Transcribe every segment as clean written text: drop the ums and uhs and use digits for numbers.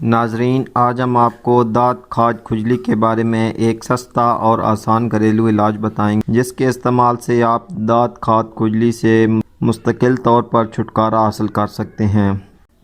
ناظرین، آج ہم آپ کو دانت خاج کھجلی کے بارے میں ایک سستا اور آسان گھریلو علاج بتائیں گے جس کے استعمال سے آپ دانت خاج کھجلی سے مستقل طور پر چھٹکارا حاصل کر سکتے ہیں۔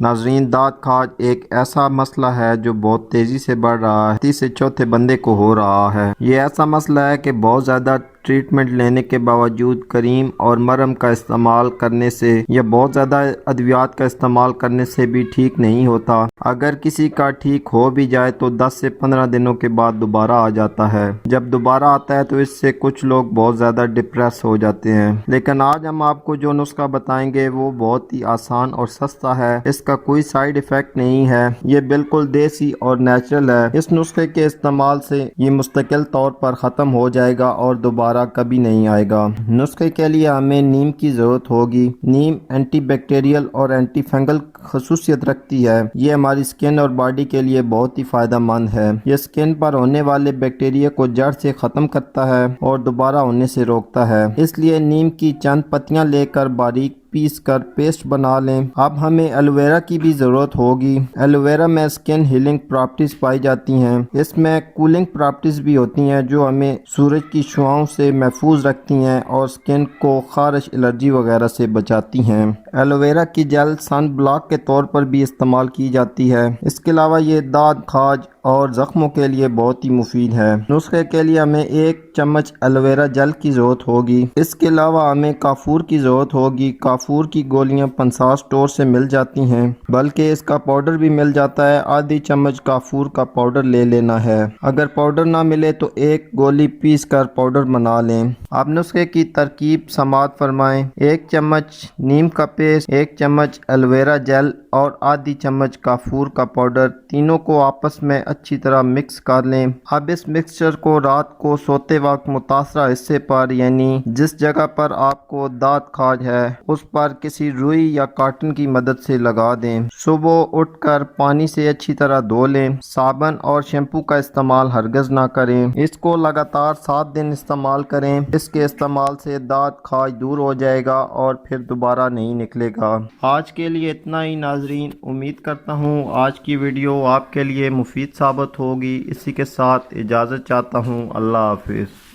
ناظرین، دانت خاج ایک ایسا مسئلہ ہے جو بہت تیزی سے بڑھ رہا ہے، تیسرے چوتھے بندے کو ہو رہا ہے۔ یہ ایسا مسئلہ ہے کہ بہت زیادہ ٹریٹمنٹ لینے کے باوجود کریم اور مرہم کا استعمال کرنے سے یا بہت زیادہ ادویات کا استعمال کرنے سے بھی ٹھیک نہیں ہوتا۔ اگر کسی کا ٹھیک ہو بھی جائے تو 10 سے 15 دنوں کے بعد دوبارہ آ جاتا ہے۔ جب دوبارہ آتا ہے تو اس سے کچھ لوگ بہت زیادہ ڈپریس ہو جاتے ہیں۔ لیکن آج ہم آپ کو جو نسخہ بتائیں گے وہ بہت ہی آسان اور سستا ہے، اس کا کوئی سائیڈ ایفیکٹ نہیں ہے، یہ بالکل دیسی اور نیچرل ہے۔ اس نسخے کے استعمال سے یہ مستقل طور پر ختم ہو جائے گا اور دوبارہ کبھی نہیں آئے گا۔ نسخے کے لیے ہمیں نیم کی ضرورت ہوگی۔ نیم اینٹی بیکٹیریل اور اینٹی فنگل خصوصیت رکھتی ہے۔ یہ ہماری سکن اور باڈی کے لیے بہت ہی فائدہ مند ہے۔ یہ سکن پر ہونے والے بیکٹیریا کو جڑ سے ختم کرتا ہے اور دوبارہ ہونے سے روکتا ہے۔ اس لیے نیم کی چند پتیاں لے کر باریک پیس کر پیسٹ بنا لیں۔ اب ہمیں ایلو ویرا کی بھی ضرورت ہوگی۔ ایلو ویرا میں سکن ہیلنگ پراپرٹیز پائی جاتی ہیں۔ اس میں کولنگ پراپرٹیز بھی ہوتی ہیں جو ہمیں سورج کی شعاؤں سے محفوظ رکھتی ہیں اور سکن کو خارش، الرجی وغیرہ سے بچاتی ہیں۔ ایلو ویرا کی جیل سن بلاک کے طور پر بھی استعمال کی جاتی ہے۔ اس کے علاوہ یہ دانت خاج اور زخموں کے لیے بہت ہی مفید ہے۔ نسخے کے لیے ہمیں 1 چمچ ایلو ویرا جیل کی ضرورت ہوگی۔ اس کے علاوہ ہمیں کافور کی ضرورت ہوگی۔ کافور کی گولیاں پنساس اسٹور سے مل جاتی ہیں، بلکہ اس کا پاؤڈر بھی مل جاتا ہے۔ آدھی چمچ کافور کا پاؤڈر لے لینا ہے۔ اگر پاؤڈر نہ ملے تو 1 گولی پیس کر پاؤڈر بنا لیں۔ اب نسخے کی ترکیب سماعت فرمائیں۔ 1 چمچ نیم کا پیسٹ، 1 چمچ ایلو ویرا جیل اور آدھی چمچ کافور کا پاؤڈر، تینوں کو آپس میں اچھی طرح مکس کر لیں۔ اب اس مکسچر کو رات کو سوتے وقت متاثرہ حصے پر، یعنی جس جگہ پر آپ کو دانت خاج ہے اس پر کسی روئی یا کاٹن کی مدد سے لگا دیں۔ صبح اٹھ کر پانی سے اچھی طرح دھو لیں۔ صابن اور شیمپو کا استعمال ہرگز نہ کریں۔ اس کو لگاتار 7 دن استعمال کریں۔ اس کے استعمال سے دانت خاج دور ہو جائے گا اور پھر دوبارہ نہیں نکلے گا۔ آج کے لیے اتنا ہی ناظرین، امید کرتا ہوں آج کی ویڈیو آپ کے لیے مفید ثابت ہوگی۔ اسی کے ساتھ اجازت چاہتا ہوں۔ اللہ حافظ۔